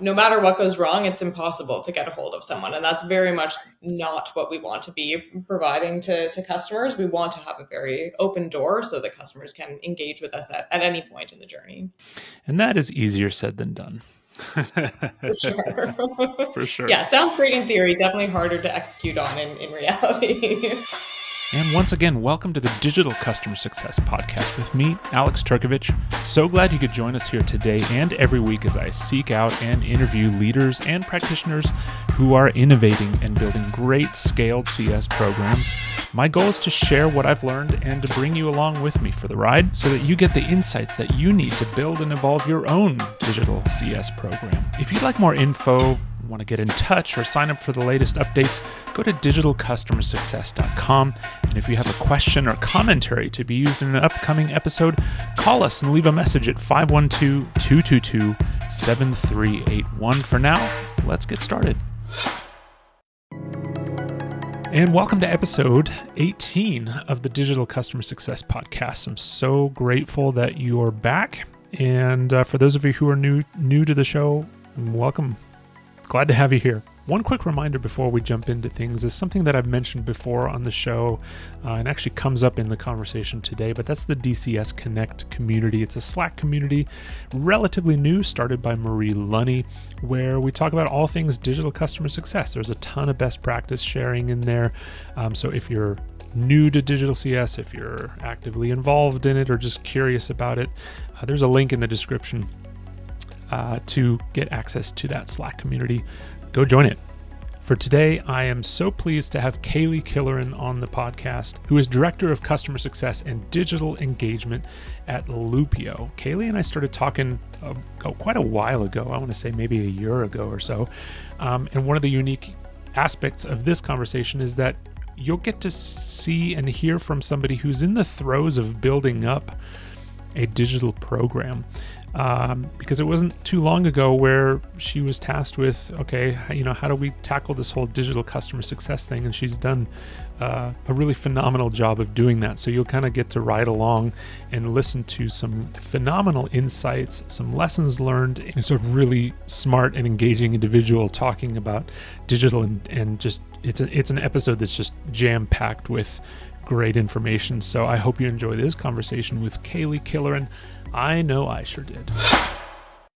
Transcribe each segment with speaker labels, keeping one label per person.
Speaker 1: no matter what goes wrong, it's impossible to get a hold of someone. And that's very much not what we want to be providing to customers. We want to have a very open door so that customers can engage with us at any point in the journey.
Speaker 2: And that is easier said than done.
Speaker 1: For sure.
Speaker 2: For sure.
Speaker 1: Yeah, sounds great in theory, definitely harder to execute on in reality.
Speaker 2: And once again, welcome to the Digital Customer Success Podcast with me, Alex Turkovich. So glad you could join us here today and every week as I seek out and interview leaders and practitioners who are innovating and building great scaled CS programs. My goal is to share what I've learned and to bring you along with me for the ride so that you get the insights that you need to build and evolve your own digital CS program. If you'd like more info, want to get in touch or sign up for the latest updates, go to digitalcustomersuccess.com. And if you have a question or commentary to be used in an upcoming episode, call us and leave a message at 512-222-7381. For now, let's get started. And welcome to episode 18 of the Digital Customer Success Podcast. I'm so grateful that you're back. And for those of you who are new to the show, welcome. Glad to have you here. One quick reminder before we jump into things is something that I've mentioned before on the show and actually comes up in the conversation today, but that's the DCS Connect community. It's a Slack community, relatively new, started by Marie Lunny, where we talk about all things digital customer success. There's a ton of best practice sharing in there. So if you're new to digital CS, if you're actively involved in it or just curious about it, there's a link in the description to get access to that Slack community. Go join it. For today, I am so pleased to have Kailey Killoran on the podcast, who is Director of Customer Success and Digital Engagement at Loopio. Kailey and I started talking quite a while ago. I want to say maybe a year ago or so. And one of the unique aspects of this conversation is that you'll get to see and hear from somebody who's in the throes of building up a digital program. Because it wasn't too long ago where she was tasked with, okay, how do we tackle this whole digital customer success thing? And she's done a really phenomenal job of doing that. So you'll kind of get to ride along and listen to some phenomenal insights, some lessons learned. It's a really smart and engaging individual talking about digital and just it's an episode that's just jam-packed with great information. So I hope you enjoy this conversation with Kailey Killoran. I know I sure did.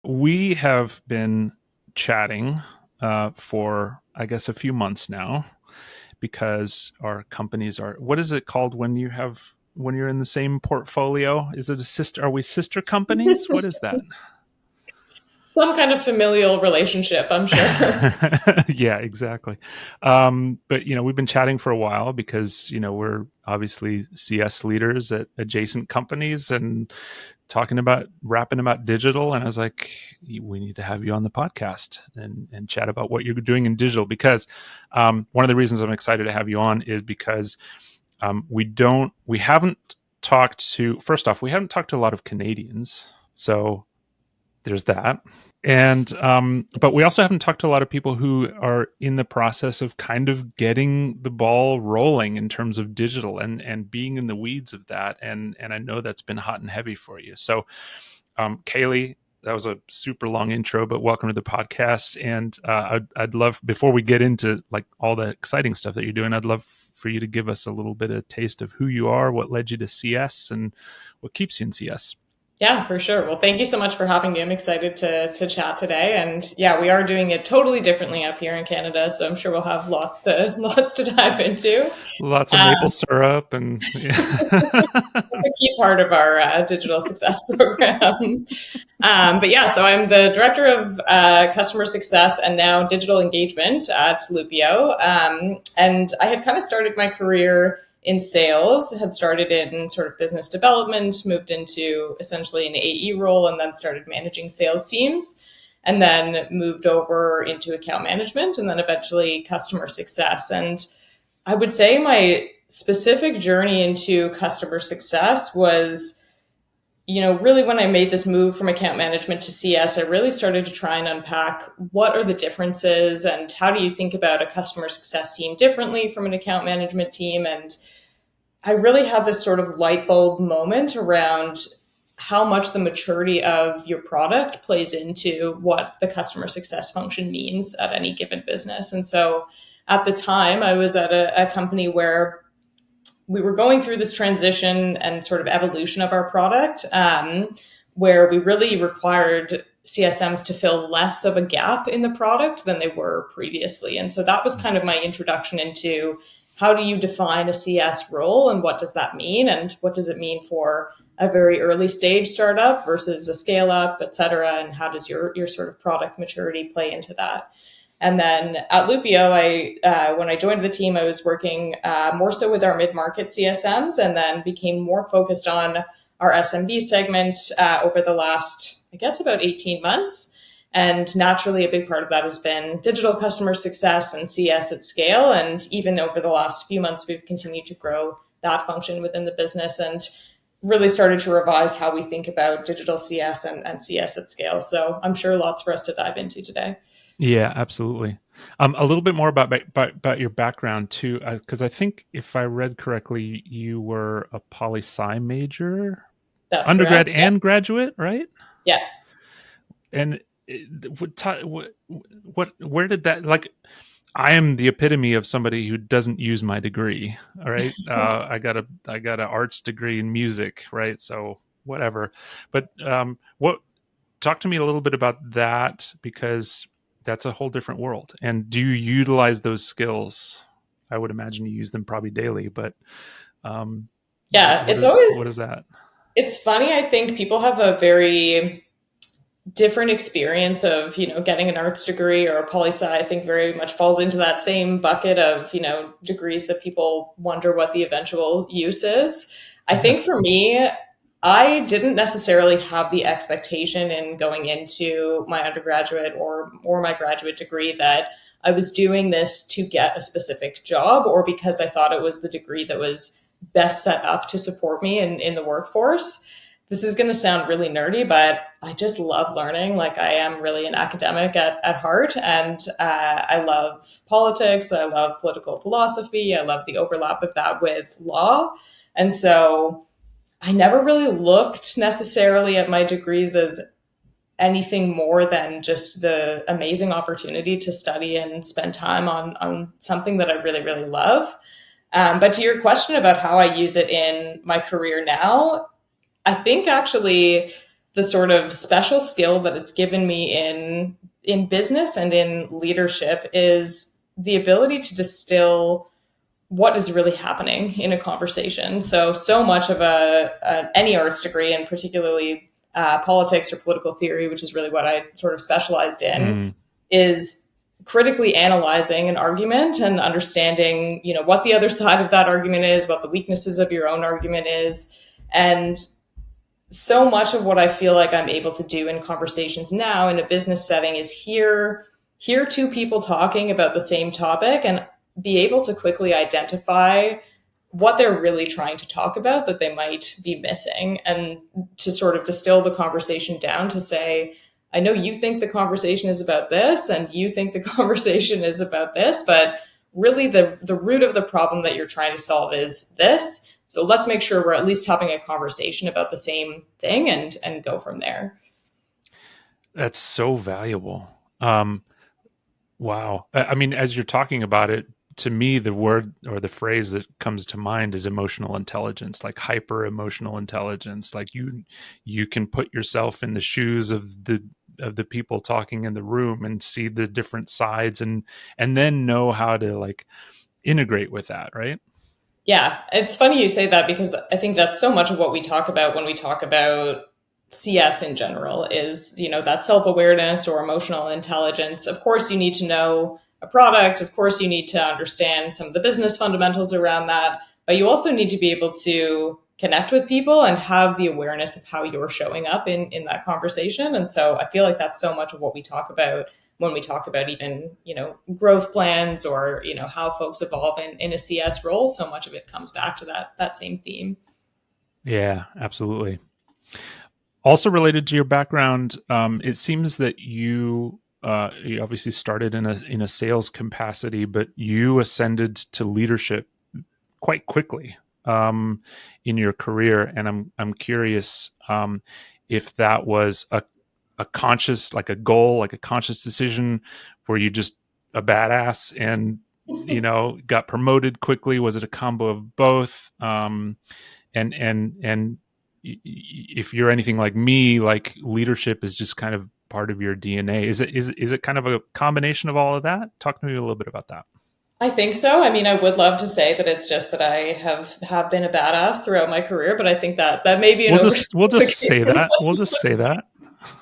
Speaker 2: We have been chatting for, I guess, a few months now because our companies are, what is it called when you're in the same portfolio? Is it a sister? Are we sister companies? What is that?
Speaker 1: Some kind of familial relationship, I'm sure.
Speaker 2: Yeah, exactly. But, we've been chatting for a while because, we're obviously CS leaders at adjacent companies and rapping about digital. And I was like, we need to have you on the podcast and chat about what you're doing in digital, because one of the reasons I'm excited to have you on is because we haven't talked to a lot of Canadians. So there's that. And but we also haven't talked to a lot of people who are in the process of kind of getting the ball rolling in terms of digital and being in the weeds of that. And I know that's been hot and heavy for you. So Kailey, that was a super long intro, but welcome to the podcast. And I'd love, before we get into like all the exciting stuff that you're doing, I'd love for you to give us a little bit of taste of who you are, what led you to CS, and what keeps you in CS.
Speaker 1: Yeah, for sure. Well, thank you so much for having me. I'm excited to chat today. And yeah, we are doing it totally differently up here in Canada. So I'm sure we'll have lots to dive into.
Speaker 2: Lots of maple syrup and
Speaker 1: That's a key part of our digital success program. But yeah, so I'm the Director of Customer Success and now Digital Engagement at Loopio. And I had kind of started my career in sales, had started in sort of business development, moved into essentially an AE role, and then started managing sales teams, and then moved over into account management, and then eventually customer success. And I would say my specific journey into customer success was, really when I made this move from account management to CS, I really started to try and unpack what are the differences and how do you think about a customer success team differently from an account management team. And I really had this sort of light bulb moment around how much the maturity of your product plays into what the customer success function means at any given business. And so at the time, I was at a company where we were going through this transition and sort of evolution of our product, where we really required CSMs to fill less of a gap in the product than they were previously. And so that was kind of my introduction into how do you define a CS role and what does that mean? And what does it mean for a very early stage startup versus a scale up, et cetera? And how does your sort of product maturity play into that? And then at Loopio, when I joined the team, I was working more so with our mid-market CSMs, and then became more focused on our SMB segment over the last, I guess, about 18 months. And naturally, a big part of that has been digital customer success and CS at scale. And even over the last few months, we've continued to grow that function within the business and really started to revise how we think about digital CS and CS at scale. So I'm sure lots for us to dive into today.
Speaker 2: Yeah, absolutely. A little bit more about your background too, because I think if I read correctly, you were a poli sci major,
Speaker 1: That's
Speaker 2: undergrad
Speaker 1: correct. Yeah.
Speaker 2: and graduate, right?
Speaker 1: Yeah.
Speaker 2: And where did that, like? I am the epitome of somebody who doesn't use my degree. All right, I got an arts degree in music, right? So whatever. But what? Talk to me a little bit about that, because that's a whole different world. And do you utilize those skills? I would imagine you use them probably daily, but
Speaker 1: Yeah.
Speaker 2: what is that?
Speaker 1: It's funny. I think people have a very different experience of, getting an arts degree or a poli sci. I think very much falls into that same bucket of, degrees that people wonder what the eventual use is. I
Speaker 2: Yeah.
Speaker 1: think for me, I didn't necessarily have the expectation in going into my undergraduate or my graduate degree that I was doing this to get a specific job or because I thought it was the degree that was best set up to support me in the workforce. This is going to sound really nerdy, but I just love learning. Like, I am really an academic at heart, and I love politics. I love political philosophy. I love the overlap of that with law. And so I never really looked necessarily at my degrees as anything more than just the amazing opportunity to study and spend time on something that I really, really love. But to your question about how I use it in my career now, I think actually the sort of special skill that it's given me in business and in leadership is the ability to distill what is really happening in a conversation. So much of any arts degree, and particularly politics or political theory, which is really what I sort of specialized in,
Speaker 2: Mm,
Speaker 1: is critically analyzing an argument and understanding, what the other side of that argument is, what the weaknesses of your own argument is, and so much of what I feel like I'm able to do in conversations now in a business setting is hear two people talking about the same topic and be able to quickly identify what they're really trying to talk about that they might be missing, and to sort of distill the conversation down to say, I know you think the conversation is about this and you think the conversation is about this, but really the root of the problem that you're trying to solve is this. So let's make sure we're at least having a conversation about the same thing and go from there.
Speaker 2: that's so valuable. Wow. I mean, as you're talking about it, to me, the word or the phrase that comes to mind is emotional intelligence, like hyper emotional intelligence. Like you can put yourself in the shoes of the people talking in the room and see the different sides and then know how to like integrate with that, right?
Speaker 1: Yeah, it's funny you say that because I think that's so much of what we talk about when we talk about CS in general is, that self-awareness or emotional intelligence. Of course, you need to know a product. Of course, you need to understand some of the business fundamentals around that, but you also need to be able to connect with people and have the awareness of how you're showing up in that conversation. And so I feel like that's so much of what we talk about when we talk about even, growth plans or, how folks evolve in a CS role. So much of it comes back to that same theme.
Speaker 2: Yeah, absolutely. Also related to your background, it seems that you obviously started in a sales capacity, but you ascended to leadership quite quickly. in your career, and I'm curious if that was a conscious, like a goal, like a conscious decision, where you just a badass and got promoted quickly. Was it a combo of both? And if you're anything like me, like leadership is just kind of part of your DNA. Is it kind of a combination of all of that? Talk to me a little bit about that.
Speaker 1: I think so. I mean, I would love to say that it's just that I have been a badass throughout my career, but I think that may be an
Speaker 2: We'll just say
Speaker 1: oversimplification.
Speaker 2: that. We'll just say that.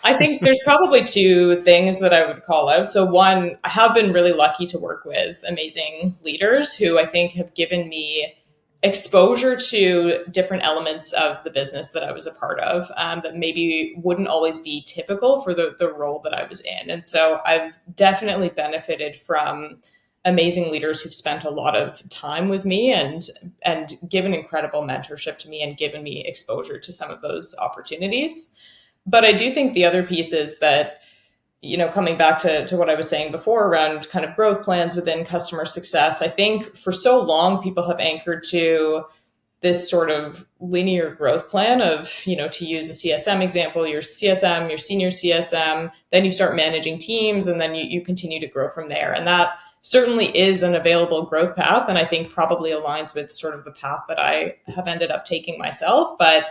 Speaker 1: I think there's probably two things that I would call out. So one, I have been really lucky to work with amazing leaders who I think have given me exposure to different elements of the business that I was a part of, that maybe wouldn't always be typical for the role that I was in. And so I've definitely benefited from amazing leaders who've spent a lot of time with me and given incredible mentorship to me and given me exposure to some of those opportunities. But I do think the other piece is that, coming back to what I was saying before around kind of growth plans within customer success, I think for so long people have anchored to this sort of linear growth plan of, to use a CSM example, your CSM, your senior CSM, then you start managing teams, and then you continue to grow from there. And that certainly is an available growth path. And I think probably aligns with sort of the path that I have ended up taking myself. But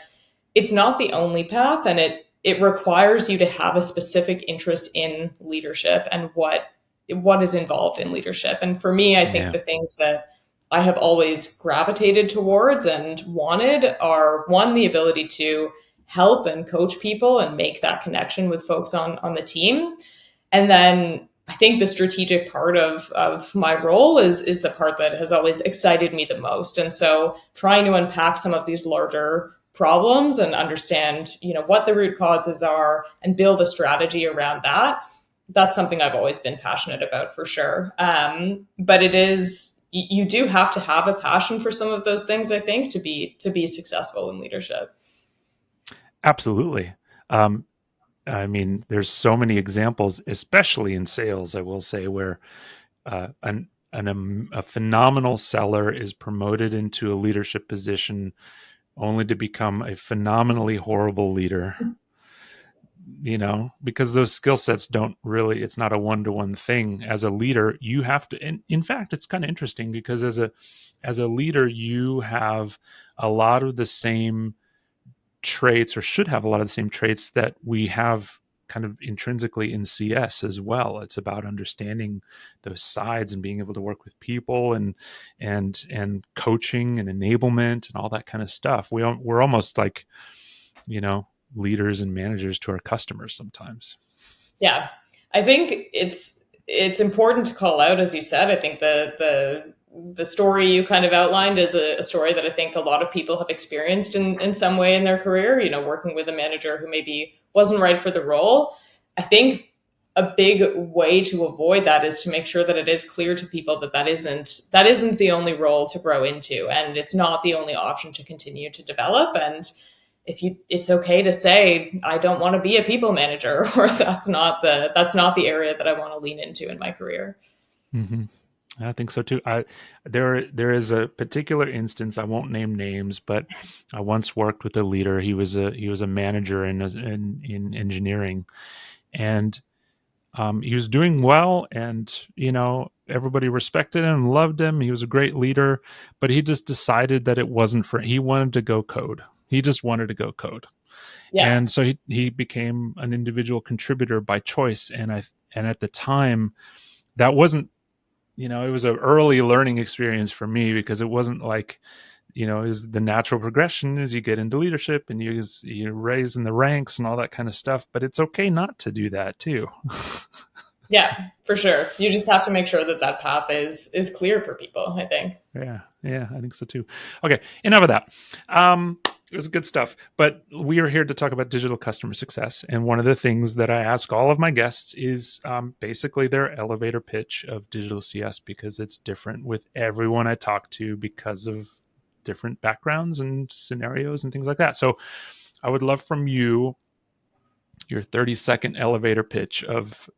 Speaker 1: it's not the only path, and it requires you to have a specific interest in leadership and what is involved in leadership. And for me, I think
Speaker 2: Yeah.
Speaker 1: the things that I have always gravitated towards and wanted are, one, the ability to help and coach people and make that connection with folks on the team. And then I think the strategic part of my role is the part that has always excited me the most. And so trying to unpack some of these larger problems and understand, what the root causes are and build a strategy around that. That's something I've always been passionate about for sure. But it is, you do have to have a passion for some of those things, I think, to be successful in leadership.
Speaker 2: Absolutely. Um, I mean, there's so many examples, especially in sales, I will say, where a phenomenal seller is promoted into a leadership position only to become a phenomenally horrible leader. Because those skill sets don't really, it's not a one-to-one thing. As a leader, you have to, and in fact, it's kind of interesting because as a leader, you have a lot of the same traits, or should have a lot of the same traits that we have kind of intrinsically in CS as well. It's about understanding those sides and being able to work with people and coaching and enablement and all that kind of stuff. We're almost like, leaders and managers to our customers sometimes.
Speaker 1: Yeah, I think it's important to call out, as you said. I think the story you kind of outlined is a story that I think a lot of people have experienced in some way in their career. Working with a manager who maybe wasn't right for the role. I think a big way to avoid that is to make sure that it is clear to people that isn't the only role to grow into, and it's not the only option to continue to develop. And it's okay to say, I don't want to be a people manager, or that's not the area that I want to lean into in my career.
Speaker 2: Mm-hmm. I think so too. There is a particular instance. I won't name names, but I once worked with a leader. He was a manager in engineering, and he was doing well, and everybody respected him and loved him. He was a great leader, but he just decided that it wasn't for. He wanted to go code. He just wanted to go code,
Speaker 1: Yeah.
Speaker 2: and so he became an individual contributor by choice. And at the time, that wasn't, it was an early learning experience for me, because it wasn't like, it was the natural progression as you get into leadership and you raise in the ranks and all that kind of stuff. But it's okay not to do that too.
Speaker 1: Yeah, for sure. You just have to make sure that path is clear for people, I think.
Speaker 2: Yeah, I think so too. Okay, enough of that. It was good stuff. But we are here to talk about digital customer success. And one of the things that I ask all of my guests is basically their elevator pitch of digital CS, because it's different with everyone I talk to because of different backgrounds and scenarios and things like that. So I would love from you your 30-second elevator pitch of,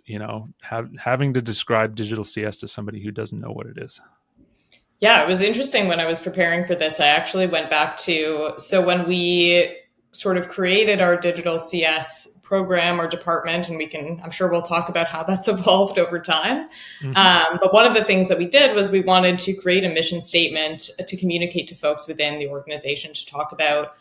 Speaker 2: having to describe digital CS to somebody who doesn't know what it is.
Speaker 1: Yeah, it was interesting when I was preparing for this. I actually went back to, so when we sort of created our digital CS program or department, and I'm sure we'll talk about how that's evolved over time.
Speaker 2: Mm-hmm.
Speaker 1: But one of the things that we did was we wanted to create a mission statement to communicate to folks within the organization to talk about,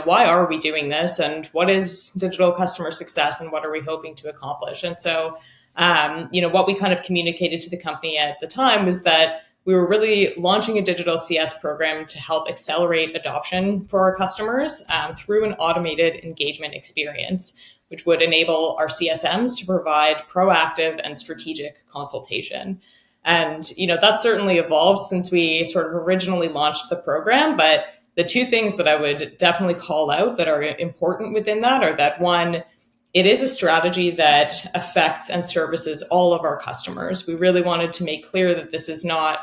Speaker 1: why are we doing this and what is digital customer success and what are we hoping to accomplish? And so, what we kind of communicated to the company at the time was that we were really launching a digital CS program to help accelerate adoption for our customers through an automated engagement experience, which would enable our CSMs to provide proactive and strategic consultation. And, that's certainly evolved since we sort of originally launched the program. But the two things that I would definitely call out that are important within that are that one, it is a strategy that affects and services all of our customers. We really wanted to make clear that this is not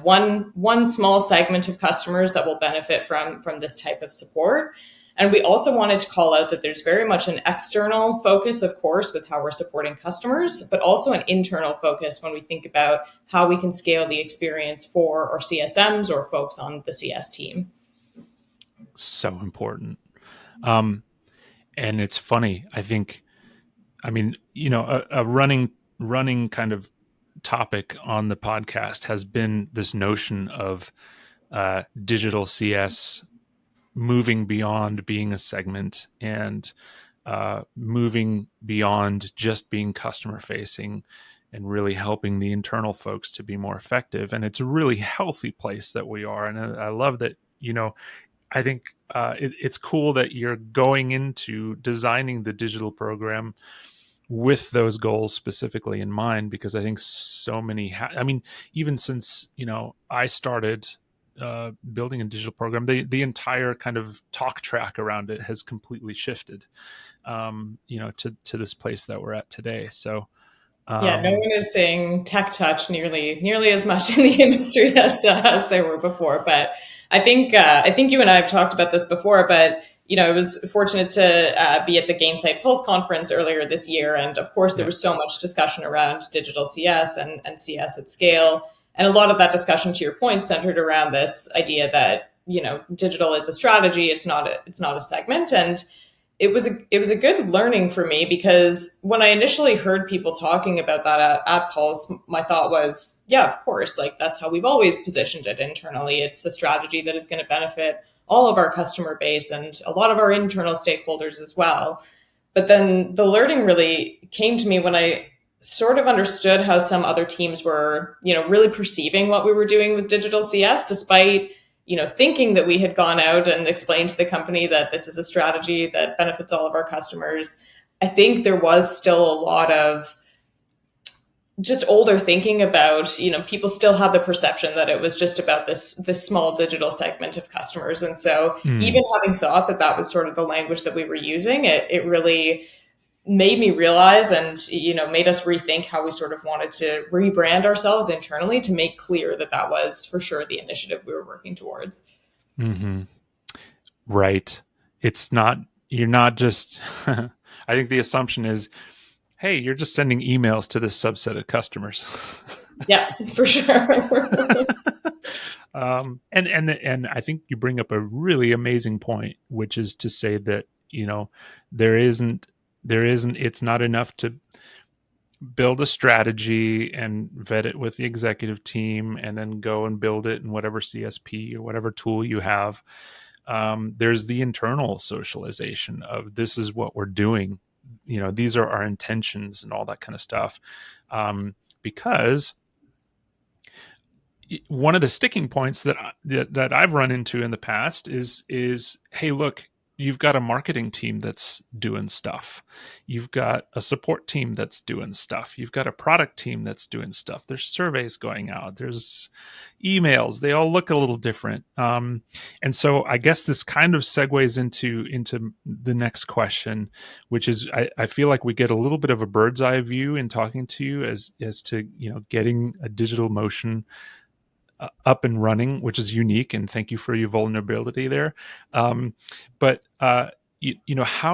Speaker 1: one small segment of customers that will benefit from this type of support. And we also wanted to call out that there's very much an external focus, of course, with how we're supporting customers, but also an internal focus when we think about how we can scale the experience for our CSMs or folks on the CS team.
Speaker 2: So important. And it's funny. A running kind of topic on the podcast has been this notion of digital CS moving beyond being a segment and moving beyond just being customer facing and really helping the internal folks to be more effective. And it's a really healthy place that we are. And I love that, I think it's cool that you're going into designing the digital program with those goals specifically in mind, because I think so many, even since, I started building a digital program, the entire kind of talk track around it has completely shifted, to this place that we're at today. So,
Speaker 1: Yeah, no one is saying tech touch nearly as much in the industry as they were before. But I think you and I have talked about this before. But I was fortunate to be at the Gainsight Pulse conference earlier this year, and of course there
Speaker 2: yeah.
Speaker 1: was so much discussion around digital CS and CS at scale, and a lot of that discussion, to your point, centered around this idea that digital is a strategy. It's not a segment, and it was a good learning for me because when I initially heard people talking about that at Pulse, my thought was, yeah, of course, like that's how we've always positioned it internally. It's a strategy that is going to benefit all of our customer base and a lot of our internal stakeholders as well. But then the learning really came to me when I sort of understood how some other teams were, really perceiving what we were doing with digital CS, despite, thinking that we had gone out and explained to the company that this is a strategy that benefits all of our customers. I think there was still a lot of just older thinking about, people still have the perception that it was just about this small digital segment of customers. And so
Speaker 2: Mm.
Speaker 1: even having thought that that was sort of the language that we were using, it really made me realize and made us rethink how we sort of wanted to rebrand ourselves internally to make clear that that was for sure the initiative we were working towards.
Speaker 2: Mm-hmm. Right. It's not, you're not just, I think the assumption is, hey, you're just sending emails to this subset of customers.
Speaker 1: Yeah, for sure.
Speaker 2: And I think you bring up a really amazing point, which is to say that, there isn't, it's not enough to build a strategy and vet it with the executive team and then go and build it in whatever CSP or whatever tool you have. There's the internal socialization of this is what we're doing. These are our intentions and all that kind of stuff. Because one of the sticking points that I've run into in the past is hey, look, you've got a marketing team that's doing stuff. You've got a support team that's doing stuff. You've got a product team that's doing stuff. There's surveys going out. There's emails. They all look a little different. And so I guess this kind of segues into the next question, which is I feel like we get a little bit of a bird's eye view in talking to you as to getting a digital motion up and running, which is unique. And thank you for your vulnerability there. But how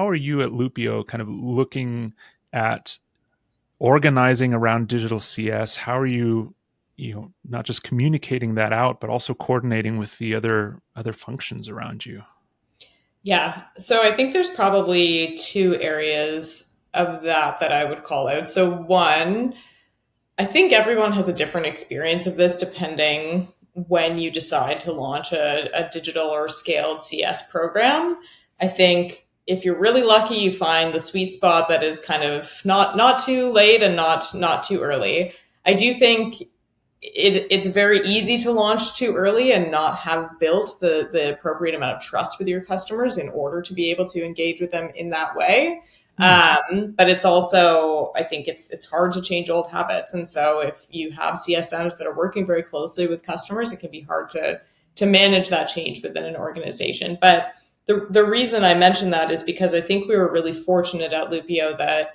Speaker 2: are you at Loopio kind of looking at organizing around digital CS? How are you, not just communicating that out, but also coordinating with the other functions around you?
Speaker 1: Yeah. So I think there's probably two areas of that I would call out. So one, I think everyone has a different experience of this depending when you decide to launch a digital or scaled CS program. I think if you're really lucky, you find the sweet spot that is kind of not too late and not too early. I do think it's very easy to launch too early and not have built the appropriate amount of trust with your customers in order to be able to engage with them in that way.
Speaker 2: Hmm.
Speaker 1: But it's also, I think it's hard to change old habits, and so if you have CSMs that are working very closely with customers, it can be hard to manage that change within an organization. But the reason I mentioned that is because I think we were really fortunate at Loopio that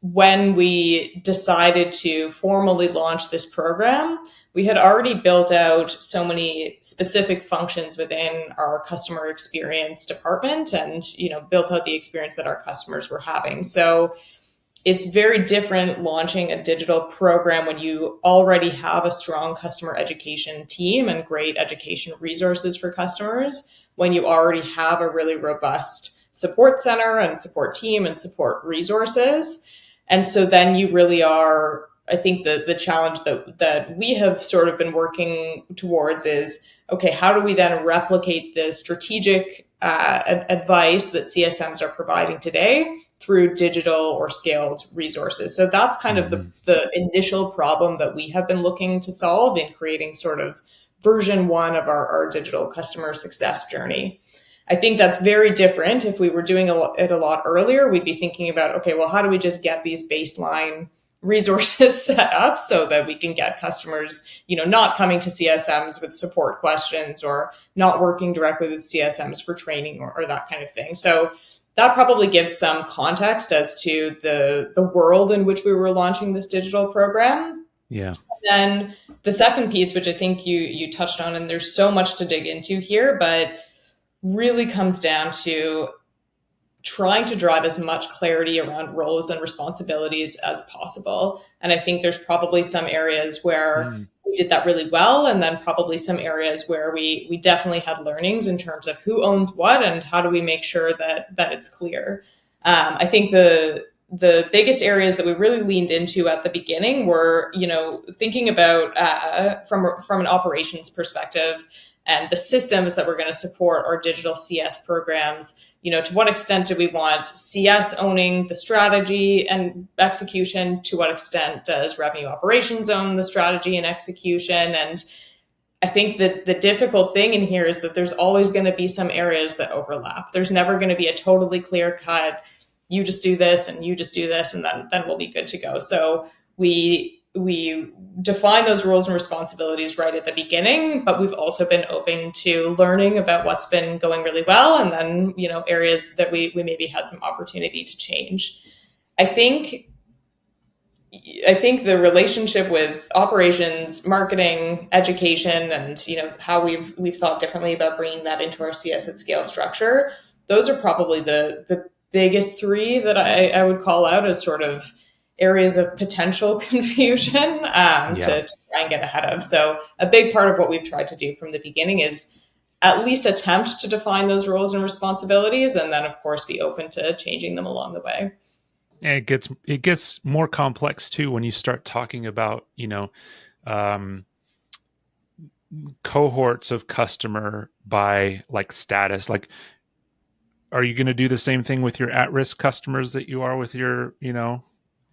Speaker 1: when we decided to formally launch this program, we had already built out so many specific functions within our customer experience department and built out the experience that our customers were having. So it's very different launching a digital program when you already have a strong customer education team and great education resources for customers, when you already have a really robust support center and support team and support resources. And so then you really are, I think the challenge that we have sort of been working towards is, okay, how do we then replicate the strategic advice that CSMs are providing today through digital or scaled resources? So that's kind of
Speaker 2: Mm-hmm.
Speaker 1: the initial problem that we have been looking to solve in creating sort of version one of our digital customer success journey. I think that's very different. If we were doing it a lot earlier, we'd be thinking about, okay, well, how do we just get these baseline resources set up so that we can get customers, not coming to CSMs with support questions or not working directly with CSMs for training or that kind of thing. So that probably gives some context as to the world in which we were launching this digital program.
Speaker 2: Yeah.
Speaker 1: Then the second piece, which I think you touched on, and there's so much to dig into here, but really comes down to trying to drive as much clarity around roles and responsibilities as possible. And I think there's probably some areas where
Speaker 2: Mm.
Speaker 1: we did that really well, and then probably some areas where we definitely had learnings in terms of who owns what and how do we make sure that it's clear. I think the biggest areas that we really leaned into at the beginning were, thinking about from an operations perspective and the systems that we're going to support our digital CS programs. To what extent do we want CS owning the strategy and execution? To what extent does revenue operations own the strategy and execution? And I think that the difficult thing in here is that there's always going to be some areas that overlap. There's never going to be a totally clear cut, you just do this and you just do this, and then we'll be good to go. So we define those roles and responsibilities right at the beginning, but we've also been open to learning about what's been going really well, and then areas that we maybe had some opportunity to change. I think I think the relationship with operations, marketing, education, and how we've thought differently about bringing that into our CS at scale structure. Those are probably the biggest three that I would call out as sort of areas of potential confusion
Speaker 2: Yeah.
Speaker 1: to try and get ahead of. So a big part of what we've tried to do from the beginning is at least attempt to define those roles and responsibilities, and then of course be open to changing them along the way.
Speaker 2: And it gets more complex too when you start talking about um, cohorts of customer by like status. Like, are you going to do the same thing with your at-risk customers that you are with your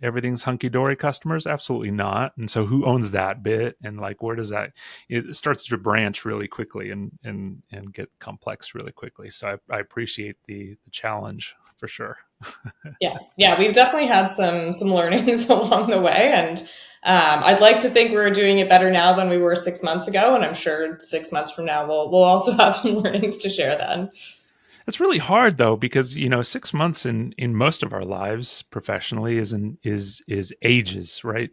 Speaker 2: everything's hunky-dory customers? Absolutely not. And so who owns that bit, and like where does that, it starts to branch really quickly and get complex really quickly. So I appreciate the challenge for sure.
Speaker 1: Yeah, we've definitely had some learnings along the way, and I'd like to think we're doing it better now than we were 6 months ago, and I'm sure 6 months from now we'll also have some learnings to share then.
Speaker 2: It's really hard though, because 6 months in most of our lives professionally is ages, right?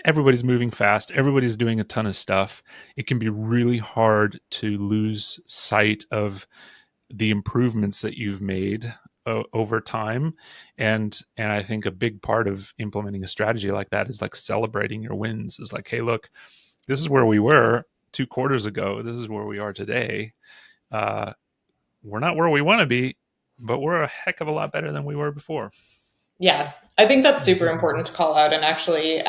Speaker 2: Everybody's moving fast, everybody's doing a ton of stuff. It can be really hard to lose sight of the improvements that you've made over time. And I think a big part of implementing a strategy like that is like celebrating your wins. Is like, hey, look, this is where we were 2 quarters ago. This is where we are today. Uh, we're not where we want to be, but we're a heck of a lot better than we were before.
Speaker 1: Yeah, I think that's super important to call out. And actually,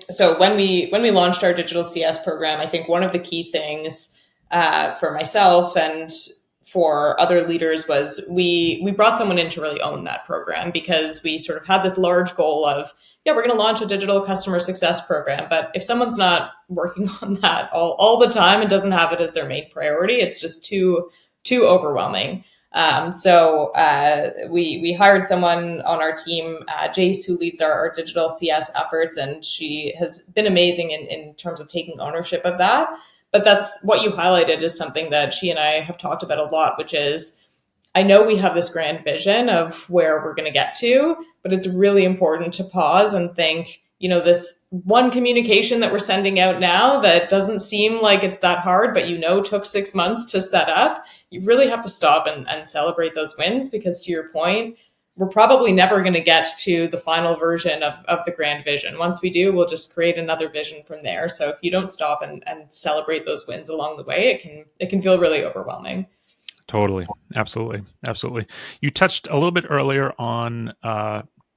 Speaker 1: so when we launched our digital CS program, I think one of the key things for myself and for other leaders was we brought someone in to really own that program, because we sort of had this large goal of, yeah, we're going to launch a digital customer success program, but if someone's not working on that all the time and doesn't have it as their main priority, it's just too overwhelming. We hired someone on our team, Jace, who leads our digital CS efforts, and she has been amazing in terms of taking ownership of that. But that's what you highlighted is something that she and I have talked about a lot, which is, I know we have this grand vision of where we're going to get to, but it's really important to pause and think, this one communication that we're sending out now that doesn't seem like it's that hard, but took 6 months to set up. You really have to stop and celebrate those wins, because to your point, we're probably never going to get to the final version of the grand vision. Once we do, we'll just create another vision from there. So if you don't stop and celebrate those wins along the way, it can feel really overwhelming.
Speaker 2: Totally. Absolutely. Absolutely. You touched a little bit earlier on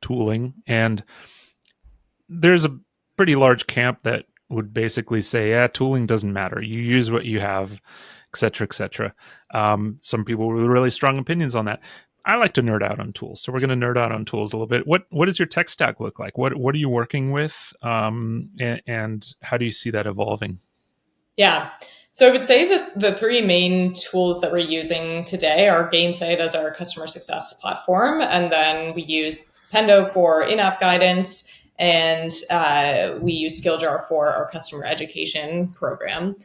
Speaker 2: tooling, and there's a pretty large camp that would basically say, yeah, tooling doesn't matter. You use what you have, et cetera, et cetera. Some people with really strong opinions on that. I like to nerd out on tools. So we're going to nerd out on tools a little bit. What does your tech stack look like? What are you working with? And how do you see that evolving?
Speaker 1: Yeah. So I would say that the three main tools that we're using today are Gainsight as our customer success platform, and then we use Pendo for in-app guidance, and we use SkillJar for our customer education program.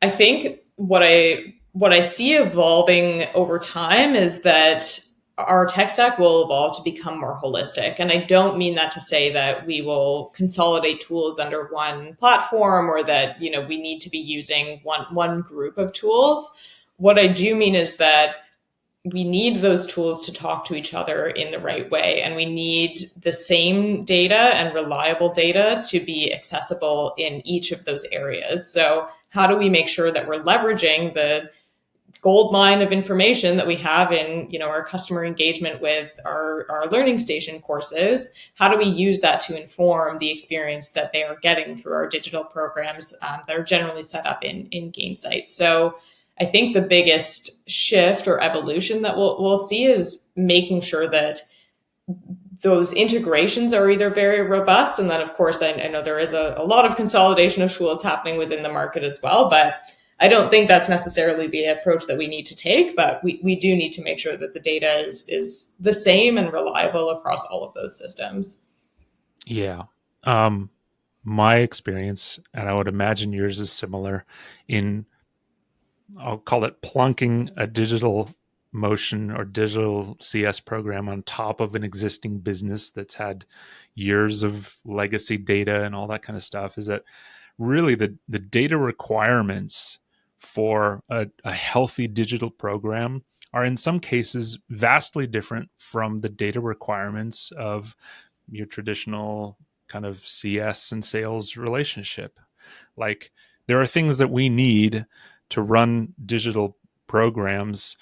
Speaker 1: I think what I see evolving over time is that our tech stack will evolve to become more holistic. And I don't mean that to say that we will consolidate tools under one platform, or that, we need to be using one group of tools. What I do mean is that we need those tools to talk to each other in the right way. And we need the same data and reliable data to be accessible in each of those areas. So how do we make sure that we're leveraging the gold mine of information that we have in, our customer engagement with our learning station courses? How do we use that to inform the experience that they are getting through our digital programs that are generally set up in Gainsight? So I think the biggest shift or evolution that we'll see is making sure that those integrations are either very robust, and then of course I know there is a lot of consolidation of tools happening within the market as well, but I don't think that's necessarily the approach that we need to take. But we do need to make sure that the data is the same and reliable across all of those systems.
Speaker 2: Yeah. My experience, and I would imagine yours is similar, in, I'll call it plunking a digital motion or digital CS program on top of an existing business that's had years of legacy data and all that kind of stuff, is that really the data requirements for a healthy digital program are in some cases vastly different from the data requirements of your traditional kind of CS and sales relationship. Like, there are things that we need to run digital programs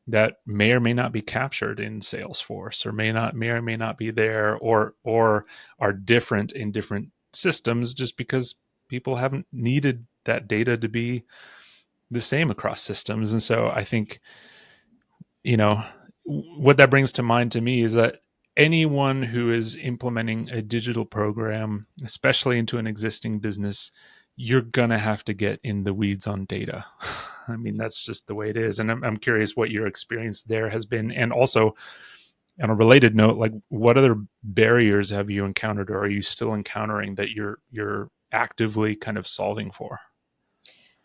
Speaker 2: that may or may not be captured in Salesforce, or may or may not be there, or are different in different systems, just because people haven't needed that data to be the same across systems. And so I think, what that brings to mind to me is that anyone who is implementing a digital program, especially into an existing business, you're going to have to get in the weeds on data. I mean, that's just the way it is. And I'm curious what your experience there has been. And also, on a related note, like, what other barriers have you encountered, or are you still encountering, that you're actively kind of solving for?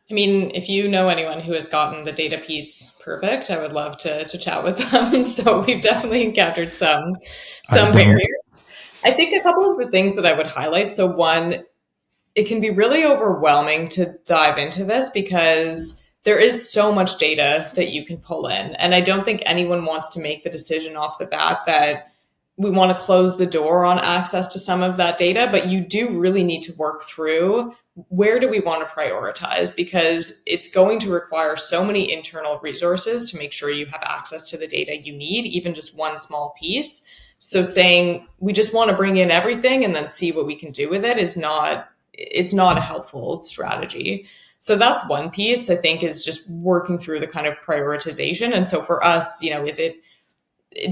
Speaker 1: I mean, if you know anyone who has gotten the data piece perfect, I would love to chat with them. So we've definitely encountered
Speaker 2: I
Speaker 1: some
Speaker 2: don't.
Speaker 1: barriers. I think a couple of the things that I would highlight. So one, it can be really overwhelming to dive into this, because there is so much data that you can pull in. And I don't think anyone wants to make the decision off the bat that we want to close the door on access to some of that data, but you do really need to work through where do we want to prioritize? Because it's going to require so many internal resources to make sure you have access to the data you need, even just one small piece. So saying we just want to bring in everything and then see what we can do with it is not, it's not a helpful strategy. So that's one piece, I think, is just working through the kind of prioritization. And so for us, is it,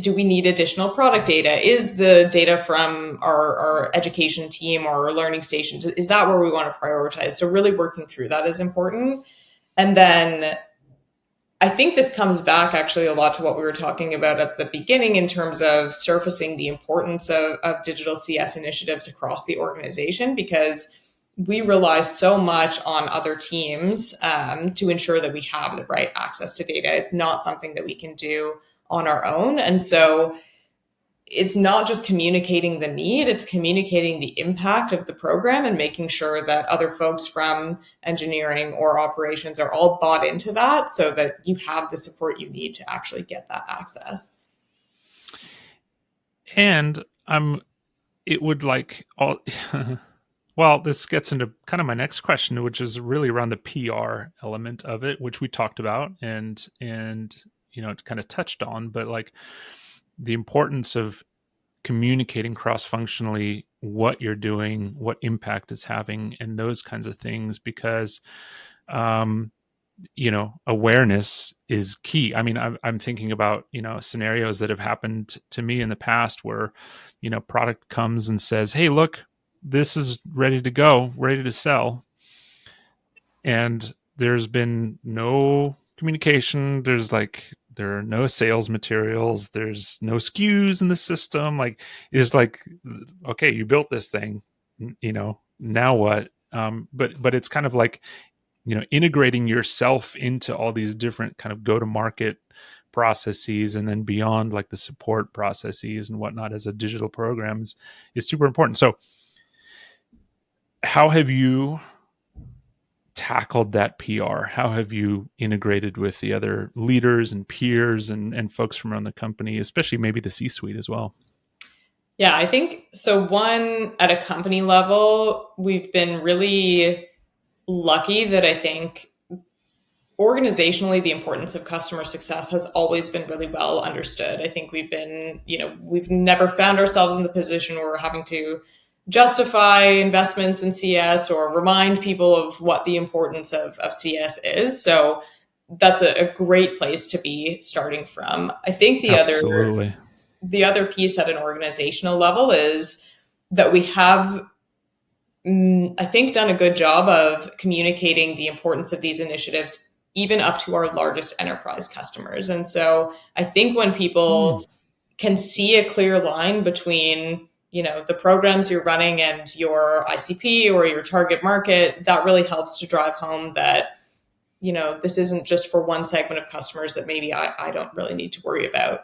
Speaker 1: do we need additional product data? Is the data from our education team or our learning stations, is that where we want to prioritize? So really working through that is important. And then I think this comes back actually a lot to what we were talking about at the beginning in terms of surfacing the importance of digital CS initiatives across the organization, because we rely so much on other teams to ensure that we have the right access to data. It's not something that we can do on our own. And so it's not just communicating the need, it's communicating the impact of the program and making sure that other folks from engineering or operations are all bought into that so that you have the support you need to actually get that access.
Speaker 2: And it would like all, well, this gets into kind of my next question, which is really around the PR element of it, which we talked about and, it kind of touched on, but like the importance of communicating cross-functionally what you're doing, what impact it's having, and those kinds of things, because awareness is key. I mean, I'm thinking about scenarios that have happened to me in the past where product comes and says, hey, look, this is ready to go, ready to sell, and there's been no communication. There are no sales materials. There's no SKUs in the system. Like, it's like, okay, you built this thing, now what? But it's kind of like, integrating yourself into all these different kind of go-to-market processes, and then beyond, like the support processes and whatnot as a digital programs is super important. So how have you tackled that PR? How have you integrated with the other leaders and peers and folks from around the company, especially maybe the C-suite as well?
Speaker 1: Yeah, I think so. One, at a company level, we've been really lucky that I think organizationally, the importance of customer success has always been really well understood. I think we've never found ourselves in the position where we're having to justify investments in CS or remind people of what the importance of CS is. So that's a great place to be starting from. I think
Speaker 2: Absolutely.
Speaker 1: the other piece at an organizational level is that we have, I think, done a good job of communicating the importance of these initiatives even up to our largest enterprise customers. And so I think when people can see a clear line between, the programs you're running and your ICP or your target market, that really helps to drive home that, this isn't just for one segment of customers that maybe I don't really need to worry about.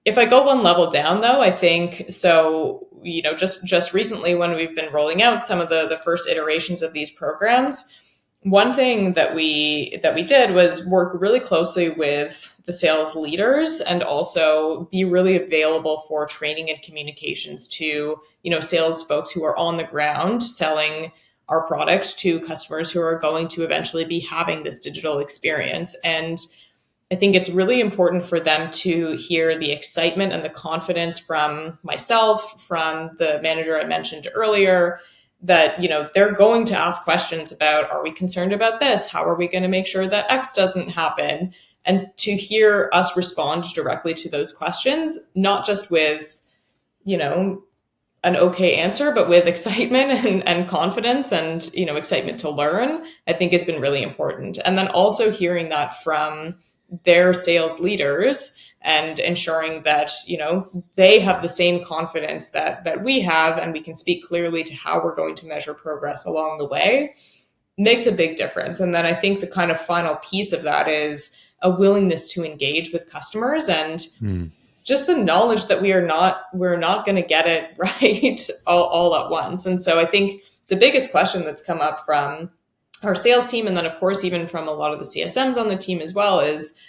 Speaker 1: If I go one level down, though, I think so. Just recently, when we've been rolling out some of the first iterations of these programs, one thing that we did was work really closely with the sales leaders and also be really available for training and communications to sales folks who are on the ground selling our product to customers who are going to eventually be having this digital experience. And I think it's really important for them to hear the excitement and the confidence from myself, from the manager I mentioned earlier, that they're going to ask questions about, are we concerned about this? How are we going to make sure that X doesn't happen? And to hear us respond directly to those questions, not just with an okay answer, but with excitement and confidence and excitement to learn, I think has been really important. And then also hearing that from their sales leaders and ensuring that they have the same confidence that we have, and we can speak clearly to how we're going to measure progress along the way, makes a big difference. And then I think the kind of final piece of that is a willingness to engage with customers and just the knowledge that we're not going to get it right all at once. And so I think the biggest question that's come up from our sales team, and then of course even from a lot of the CSMs on the team as well, is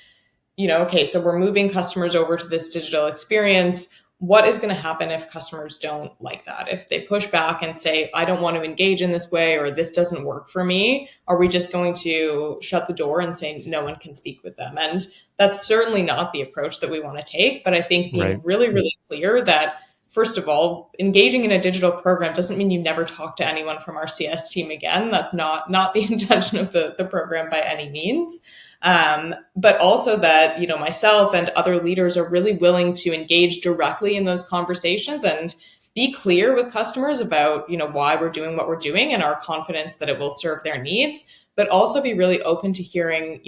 Speaker 1: okay, so we're moving customers over to this digital experience. what is going to happen if customers don't like that? If they push back and say, I don't want to engage in this way, or this doesn't work for me, are we just going to shut the door and say no one can speak with them? And that's certainly not the approach that we want to take. But I think being
Speaker 2: Right.
Speaker 1: really, really clear that, first of all, engaging in a digital program doesn't mean you never talk to anyone from our CS team again. That's not the intention of the program by any means. But also that, myself and other leaders are really willing to engage directly in those conversations and be clear with customers about, why we're doing what we're doing and our confidence that it will serve their needs, but also be really open to hearing,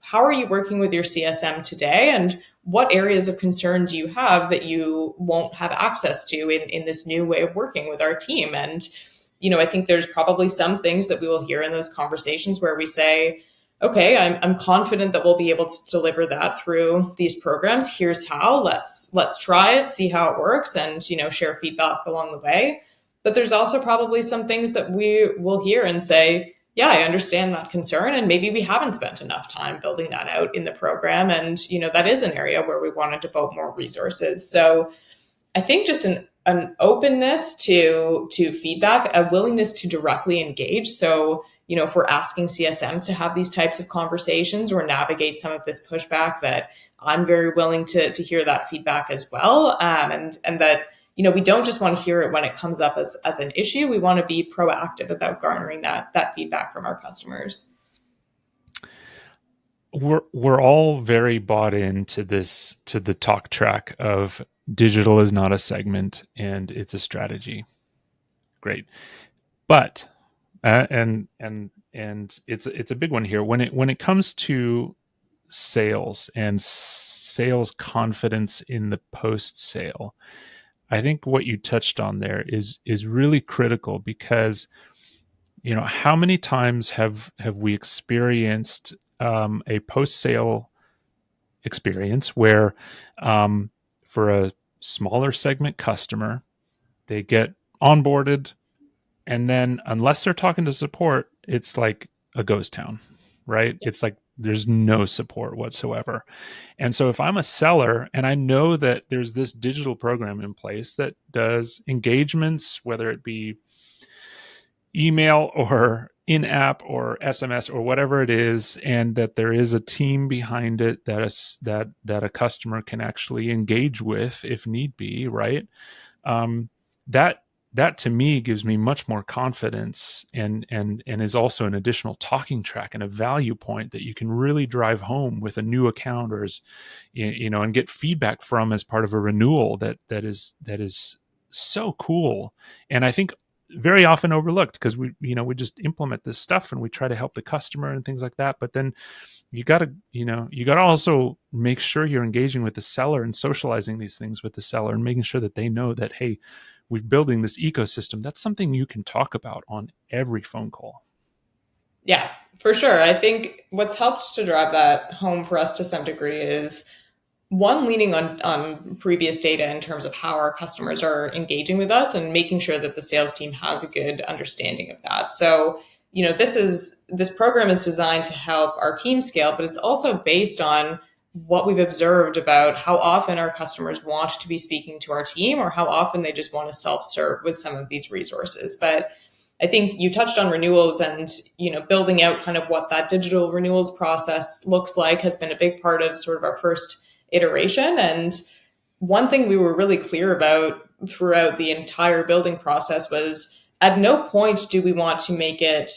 Speaker 1: how are you working with your CSM today, and what areas of concern do you have that you won't have access to in this new way of working with our team? And, I think there's probably some things that we will hear in those conversations where we say, okay, I'm confident that we'll be able to deliver that through these programs. Here's how. Let's try it, see how it works, and share feedback along the way. But there's also probably some things that we will hear and say, yeah, I understand that concern, and maybe we haven't spent enough time building that out in the program, and that is an area where we want to devote more resources. So I think just an openness to feedback, a willingness to directly engage. So, if we're asking CSMs to have these types of conversations or navigate some of this pushback, that I'm very willing to hear that feedback as well. And that, we don't just want to hear it when it comes up as an issue. We want to be proactive about garnering that feedback from our customers.
Speaker 2: We're all very bought into the talk track of digital is not a segment and it's a strategy. Great. But and it's a big one here when it comes to sales and sales confidence in the post sale. I think what you touched on there is really critical, because how many times have we experienced a post sale experience where for a smaller segment customer, they get onboarded, and then unless they're talking to support, it's like a ghost town, right? It's like there's no support whatsoever. And so if I'm a seller and I know that there's this digital program in place that does engagements, whether it be email or in-app or SMS or whatever it is, and that there is a team behind it that a customer can actually engage with if need be, right? That to me gives me much more confidence, and is also an additional talking track and a value point that you can really drive home with a new account, or and get feedback from as part of a renewal that is so cool. And I think very often overlooked, because we just implement this stuff and we try to help the customer and things like that, but then you got to also make sure you're engaging with the seller and socializing these things with the seller and making sure that they know that, hey, we're building this ecosystem. That's something you can talk about on every phone call.
Speaker 1: Yeah, for sure. I think what's helped to drive that home for us to some degree is, one, leaning on previous data in terms of how our customers are engaging with us and making sure that the sales team has a good understanding of that. So, this program is designed to help our team scale, but it's also based on what we've observed about how often our customers want to be speaking to our team, or how often they just want to self-serve with some of these resources. But I think you touched on renewals, and building out kind of what that digital renewals process looks like has been a big part of sort of our first iteration. And one thing we were really clear about throughout the entire building process was, at no point do we want to make it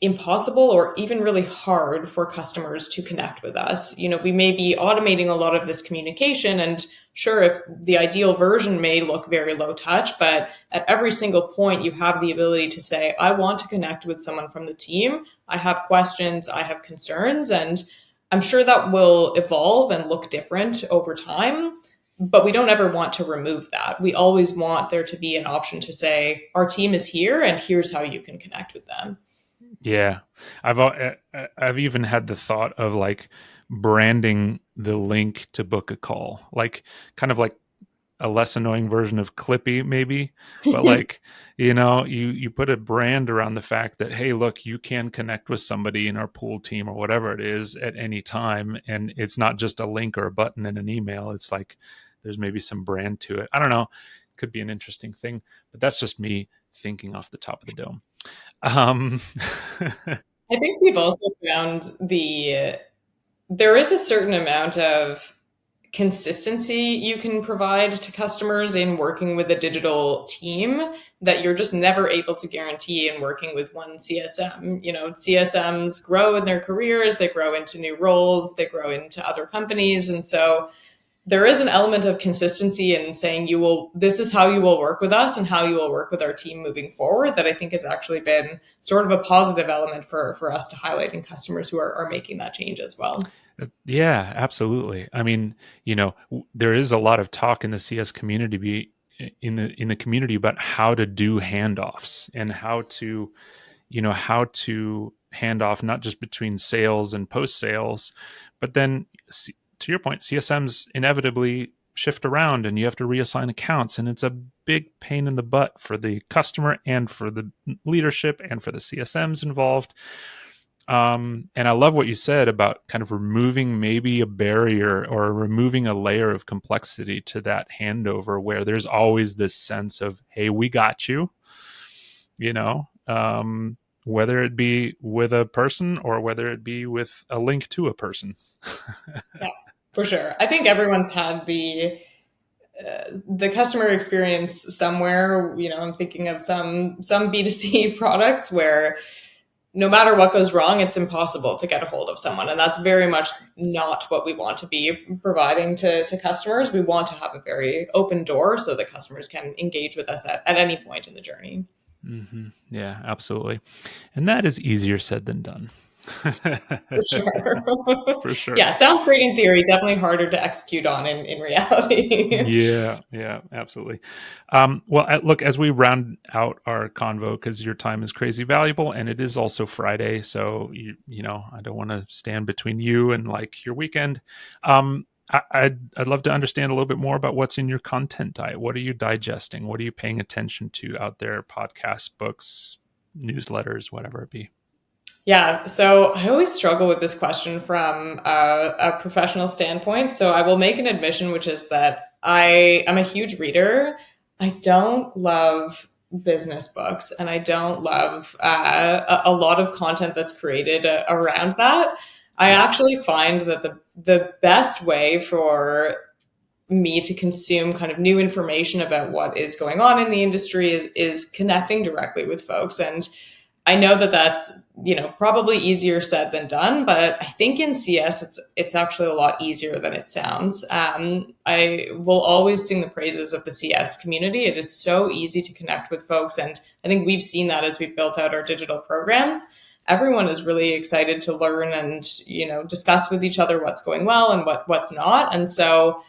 Speaker 1: impossible or even really hard for customers to connect with us. We may be automating a lot of this communication, and sure, if the ideal version may look very low touch, but at every single point you have the ability to say, I want to connect with someone from the team. I have questions, I have concerns, and I'm sure that will evolve and look different over time, but we don't ever want to remove that. We always want there to be an option to say, our team is here and here's how you can connect with them.
Speaker 2: Yeah, I've even had the thought of like branding the link to book a call, like kind of like a less annoying version of Clippy, maybe, but like you put a brand around the fact that, hey, look, you can connect with somebody in our pool team or whatever it is at any time, and it's not just a link or a button in an email. It's like there's maybe some brand to it. I don't know. Could be an interesting thing, but that's just me thinking off the top of the dome. Um,
Speaker 1: I think we've also found there is a certain amount of consistency you can provide to customers in working with a digital team that you're just never able to guarantee in working with one CSM. CSMs grow in their careers, they grow into new roles, they grow into other companies. And so there is an element of consistency in saying this is how you will work with us and how you will work with our team moving forward, that I think has actually been sort of a positive element for us to highlight in customers who are making that change as well.
Speaker 2: Yeah, absolutely. I mean, there is a lot of talk in the CS community in the community about how to do handoffs and how to hand off not just between sales and post sales, but then to your point, CSMs inevitably shift around and you have to reassign accounts, and it's a big pain in the butt for the customer and for the leadership and for the CSMs involved. And I love what you said about kind of removing maybe a barrier or removing a layer of complexity to that handover, where there's always this sense of, hey, we got you, whether it be with a person or whether it be with a link to a person.
Speaker 1: Yeah, for sure. I think everyone's had the customer experience somewhere. I'm thinking of some B2C products where no matter what goes wrong, it's impossible to get a hold of someone. And that's very much not what we want to be providing to customers. We want to have a very open door so that customers can engage with us at any point in the journey.
Speaker 2: Mm-hmm. Yeah, absolutely. And that is easier said than done.
Speaker 1: For sure.
Speaker 2: For sure.
Speaker 1: Yeah, sounds great in theory, definitely harder to execute on in reality.
Speaker 2: Yeah, absolutely. Well, look, as we round out our convo, because your time is crazy valuable, and it is also Friday, so I don't want to stand between you and like your weekend. I'd love to understand a little bit more about what's in your content diet. What are you digesting? What are you paying attention to out there? Podcasts, books, newsletters, whatever it be.
Speaker 1: Yeah, so I always struggle with this question from a professional standpoint. So I will make an admission, which is that I am a huge reader. I don't love business books, and I don't love a lot of content that's created around that. I actually find that the best way for me to consume kind of new information about what is going on in the industry is connecting directly with folks. And I know that that's, probably easier said than done, but I think in CS it's actually a lot easier than it sounds. I will always sing the praises of the CS community. It is so easy to connect with folks, and I think we've seen that as we've built out our digital programs. Everyone is really excited to learn and discuss with each other what's going well and what's not, and so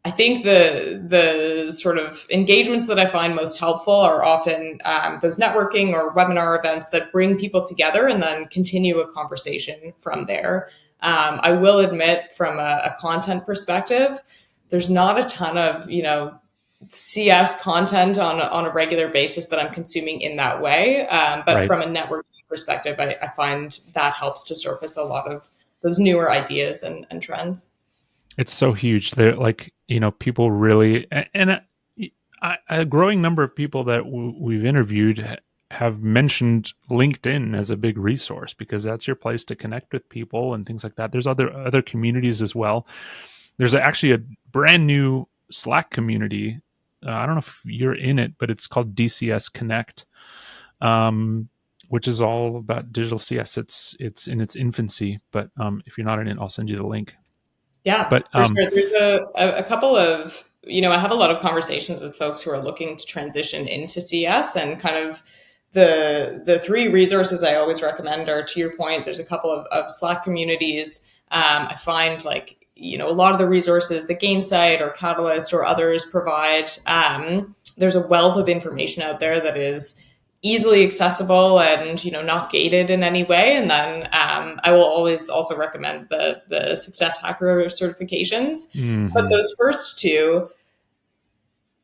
Speaker 1: I think the sort of engagements that I find most helpful are often those networking or webinar events that bring people together and then continue a conversation from there. I will admit, from a content perspective, there's not a ton of CS content on a regular basis that I'm consuming in that way. But
Speaker 2: Right.
Speaker 1: from a networking perspective, I find that helps to surface a lot of those newer ideas and trends.
Speaker 2: It's so huge. They're like, people really, and a growing number of people that we've interviewed have mentioned LinkedIn as a big resource, because that's your place to connect with people and things like that. There's other communities as well. There's actually a brand new Slack community. I don't know if you're in it, but it's called DCS Connect, which is all about digital CS. It's in its infancy, but if you're not in it, I'll send you the link.
Speaker 1: Yeah,
Speaker 2: But
Speaker 1: for sure. There's a couple of, I have a lot of conversations with folks who are looking to transition into CS, and kind of the three resources I always recommend are, to your point, there's a couple of Slack communities. I find a lot of the resources that Gainsight or Catalyst or others provide, there's a wealth of information out there that is easily accessible and not gated in any way. And then I will always also recommend the Success Hacker certifications. But those first two,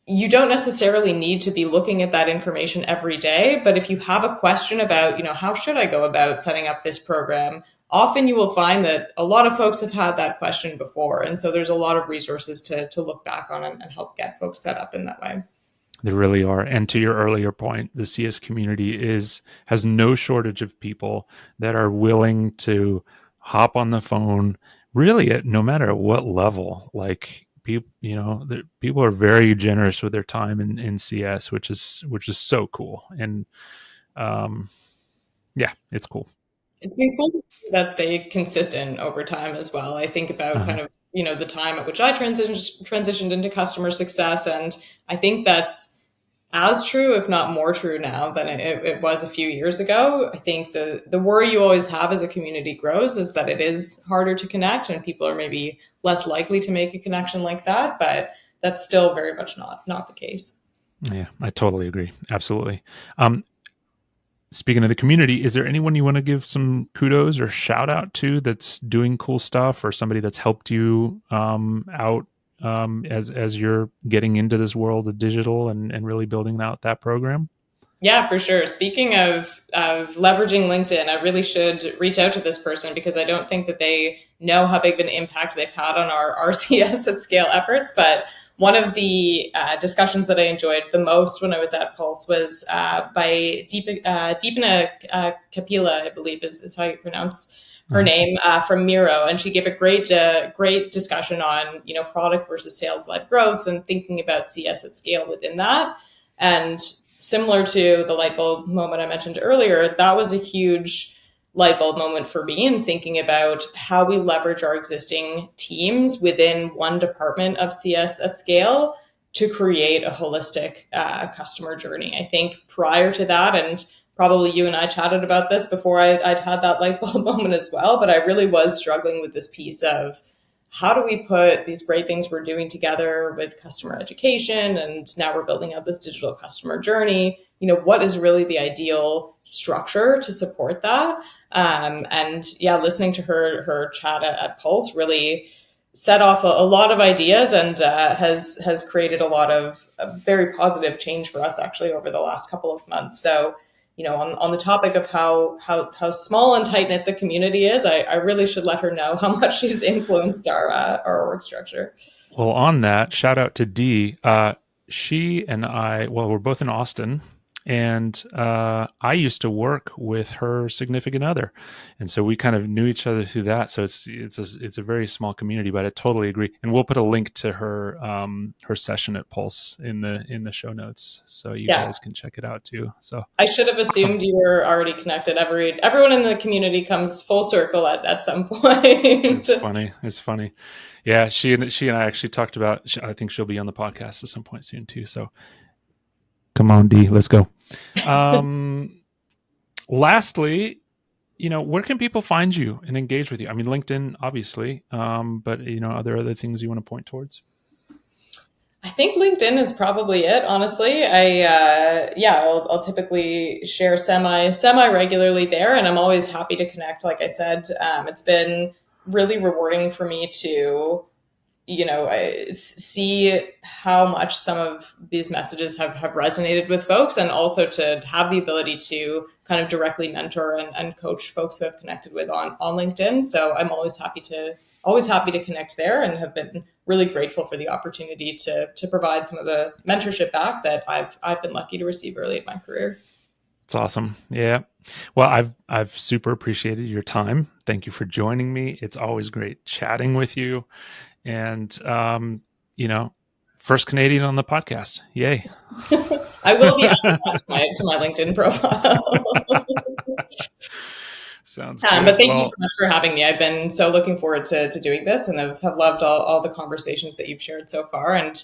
Speaker 1: you don't necessarily need to be looking at that information every day. But if you have a question about how should I go about setting up this program, often you will find that a lot of folks have had that question before. And so there's a lot of resources to look back on and help get folks set up in that way.
Speaker 2: There really are. And to your earlier point, the CS community has no shortage of people that are willing to hop on the phone, really at no matter what level. Like people, people are very generous with their time in CS, which is so cool. And yeah, it's cool.
Speaker 1: It's been cool to see that stay consistent over time as well. I think about
Speaker 2: Uh-huh.
Speaker 1: kind of, the time at which I transitioned into customer success. And I think that's as true, if not more true now than it was a few years ago. I think the worry you always have as a community grows is that it is harder to connect and people are maybe less likely to make a connection like that. But that's still very much not the case.
Speaker 2: Yeah, I totally agree. Absolutely. Speaking of the community, is there anyone you want to give some kudos or shout out to that's doing cool stuff, or somebody that's helped you out as you're getting into this world of digital and really building out that program?
Speaker 1: Yeah, for sure. Speaking of leveraging LinkedIn, I really should reach out to this person because I don't think that they know how big of an impact they've had on our RCS at scale efforts. But one of the discussions that I enjoyed the most when I was at Pulse was by Deepana Kapila, I believe is how you pronounce her name, from Miro, and she gave a great discussion on product versus sales led growth and thinking about CS at scale within that. And similar to the light bulb moment I mentioned earlier, that was a huge light bulb moment for me in thinking about how we leverage our existing teams within one department of CS at scale to create a holistic customer journey. I think prior to that, and probably you and I chatted about this before I'd had that light bulb moment as well, but I really was struggling with this piece of how do we put these great things we're doing together with customer education, and now we're building out this digital customer journey. What is really the ideal structure to support that? And yeah, listening to her chat at Pulse really set off a lot of ideas and has created a lot of very positive change for us actually over the last couple of months. So on the topic of how small and tight knit the community is, I really should let her know how much she's influenced our org structure.
Speaker 2: Well, on that, shout out to Dee. She and I, well, we're both in Austin, and I used to work with her significant other, and so we kind of knew each other through that. So it's a very small community, but I totally agree. And we'll put a link to her her session at Pulse in the show notes, so you
Speaker 1: Yeah,
Speaker 2: guys can check it out too. So
Speaker 1: I should have
Speaker 2: awesome.
Speaker 1: assumed you were already connected. Everyone in the community comes full circle at some point.
Speaker 2: It's funny. It's funny. Yeah, she and I actually talked about. I think she'll be on the podcast at some point soon too. So come on, D, let's go. Lastly, where can people find you and engage with you? I mean, LinkedIn, obviously, but are there other things you want to point towards?
Speaker 1: I think LinkedIn is probably it. Honestly, I'll typically share semi regularly there, and I'm always happy to connect. Like I said, it's been really rewarding for me to I see how much some of these messages have resonated with folks, and also to have the ability to kind of directly mentor and coach folks who have connected with on LinkedIn. So I'm always happy to connect there, and have been really grateful for the opportunity to provide some of the mentorship back that I've been lucky to receive early in my career.
Speaker 2: It's awesome. Yeah. Well, I've super appreciated your time. Thank you for joining me. It's always great chatting with you. And first Canadian on the podcast. Yay.
Speaker 1: I will be adding that to my LinkedIn profile.
Speaker 2: Sounds good.
Speaker 1: But thank you so much for having me. I've been so looking forward to doing this, and have loved all the conversations that you've shared so far. And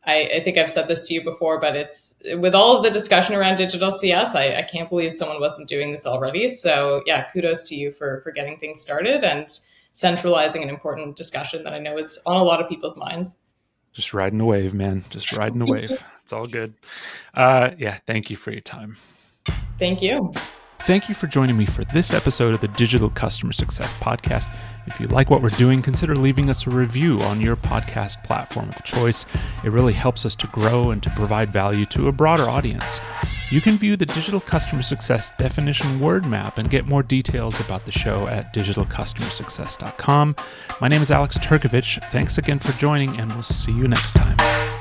Speaker 1: I think I've said this to you before, but it's with all of the discussion around digital CS, I can't believe someone wasn't doing this already. So yeah, kudos to you for getting things started and centralizing an important discussion that I know is on a lot of people's minds.
Speaker 2: Just riding the wave, man. Just riding the wave. It's all good. Yeah. Thank you for your time.
Speaker 1: Thank you.
Speaker 2: Thank you for joining me for this episode of the Digital Customer Success Podcast. If you like what we're doing, consider leaving us a review on your podcast platform of choice. It really helps us to grow and to provide value to a broader audience. You can view the Digital Customer Success definition word map and get more details about the show at digitalcustomersuccess.com. My name is Alex Turkovich. Thanks again for joining, and we'll see you next time.